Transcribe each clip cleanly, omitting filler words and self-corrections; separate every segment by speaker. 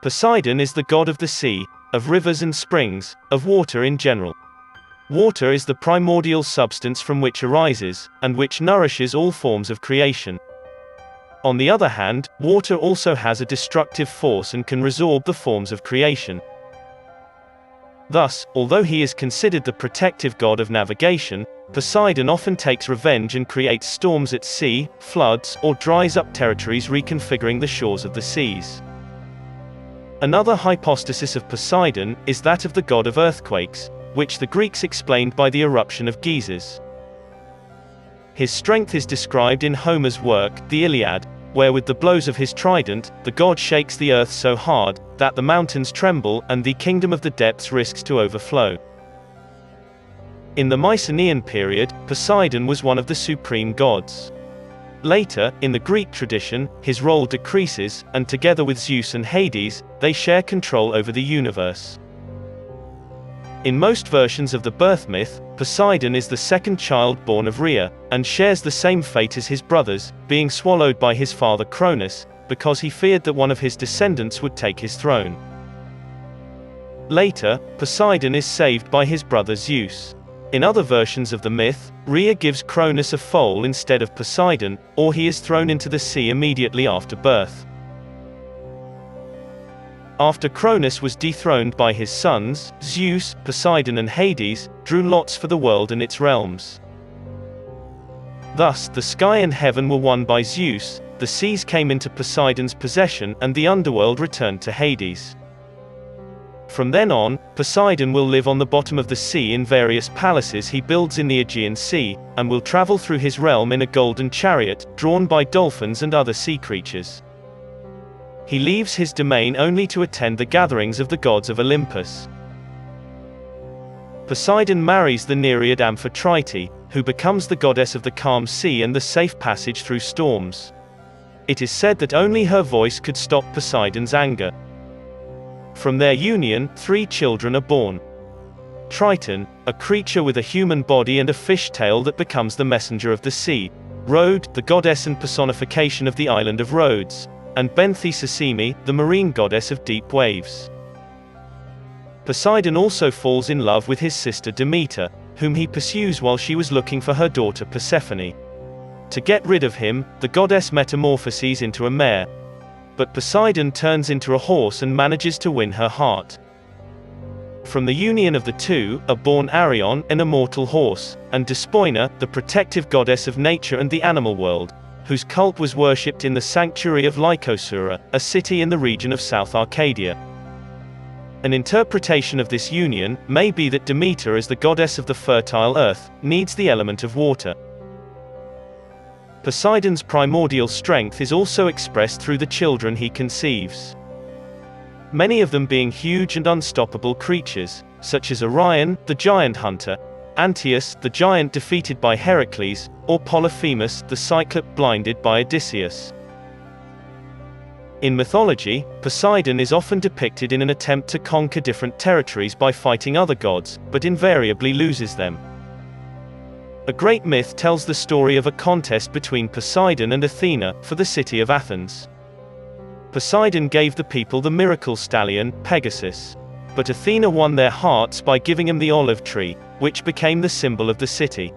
Speaker 1: Poseidon is the god of the sea, of rivers and springs, of water in general. Water is the primordial substance from which arises, and which nourishes all forms of creation. On the other hand, water also has a destructive force and can resorb the forms of creation. Thus, although he is considered the protective god of navigation, Poseidon often takes revenge and creates storms at sea, floods, or dries up territories, reconfiguring the shores of the seas. Another hypostasis of Poseidon is that of the god of earthquakes, which the Greeks explained by the eruption of geysers. His strength is described in Homer's work, the Iliad, where with the blows of his trident, the god shakes the earth so hard that the mountains tremble and the kingdom of the depths risks to overflow. In the Mycenaean period, Poseidon was one of the supreme gods. Later, in the Greek tradition, his role decreases, and together with Zeus and Hades, they share control over the universe. In most versions of the birth myth, Poseidon is the second child born of Rhea, and shares the same fate as his brothers, being swallowed by his father Cronus, because he feared that one of his descendants would take his throne. Later, Poseidon is saved by his brother Zeus. In other versions of the myth, Rhea gives Cronus a foal instead of Poseidon, or he is thrown into the sea immediately after birth. After Cronus was dethroned by his sons, Zeus, Poseidon and Hades, drew lots for the world and its realms. Thus, the sky and heaven were won by Zeus, the seas came into Poseidon's possession, and the underworld returned to Hades. From then on, Poseidon will live on the bottom of the sea in various palaces he builds in the Aegean Sea, and will travel through his realm in a golden chariot, drawn by dolphins and other sea creatures. He leaves his domain only to attend the gatherings of the gods of Olympus. Poseidon marries the Nereid Amphitrite, who becomes the goddess of the calm sea and the safe passage through storms. It is said that only her voice could stop Poseidon's anger. From their union, 3 children are born. Triton, a creature with a human body and a fish tail that becomes the messenger of the sea. Rhode, the goddess and personification of the island of Rhodes. And Benthesisime, the marine goddess of deep waves. Poseidon also falls in love with his sister Demeter, whom he pursues while she was looking for her daughter Persephone. To get rid of him, the goddess metamorphoses into a mare. But Poseidon turns into a horse and manages to win her heart. From the union of the two are born Arion, an immortal horse, and Despoina, the protective goddess of nature and the animal world, whose cult was worshipped in the sanctuary of Lycosura, a city in the region of South Arcadia. An interpretation of this union may be that Demeter, as the goddess of the fertile earth, needs the element of water. Poseidon's primordial strength is also expressed through the children he conceives. Many of them being huge and unstoppable creatures, such as Orion, the giant hunter, Antaeus, the giant defeated by Heracles, or Polyphemus, the cyclop blinded by Odysseus. In mythology, Poseidon is often depicted in an attempt to conquer different territories by fighting other gods, but invariably loses them. A great myth tells the story of a contest between Poseidon and Athena, for the city of Athens. Poseidon gave the people the miracle stallion, Pegasus. But Athena won their hearts by giving him the olive tree, which became the symbol of the city.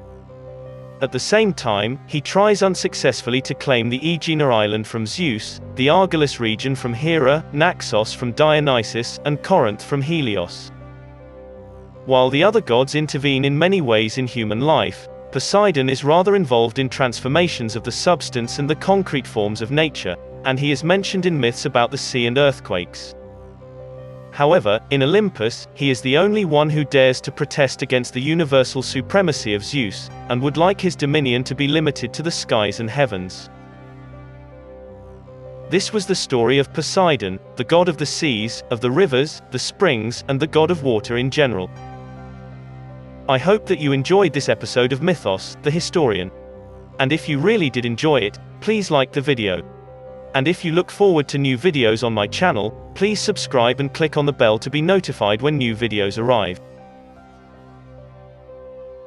Speaker 1: At the same time, he tries unsuccessfully to claim the Aegina island from Zeus, the Argolis region from Hera, Naxos from Dionysus, and Corinth from Helios. While the other gods intervene in many ways in human life, Poseidon is rather involved in transformations of the substance and the concrete forms of nature, and he is mentioned in myths about the sea and earthquakes. However, in Olympus, he is the only one who dares to protest against the universal supremacy of Zeus, and would like his dominion to be limited to the skies and heavens. This was the story of Poseidon, the god of the seas, of the rivers, the springs, and the god of water in general. I hope that you enjoyed this episode of Mythos, the Historian. And if you really did enjoy it, please like the video. And if you look forward to new videos on my channel, please subscribe and click on the bell to be notified when new videos arrive.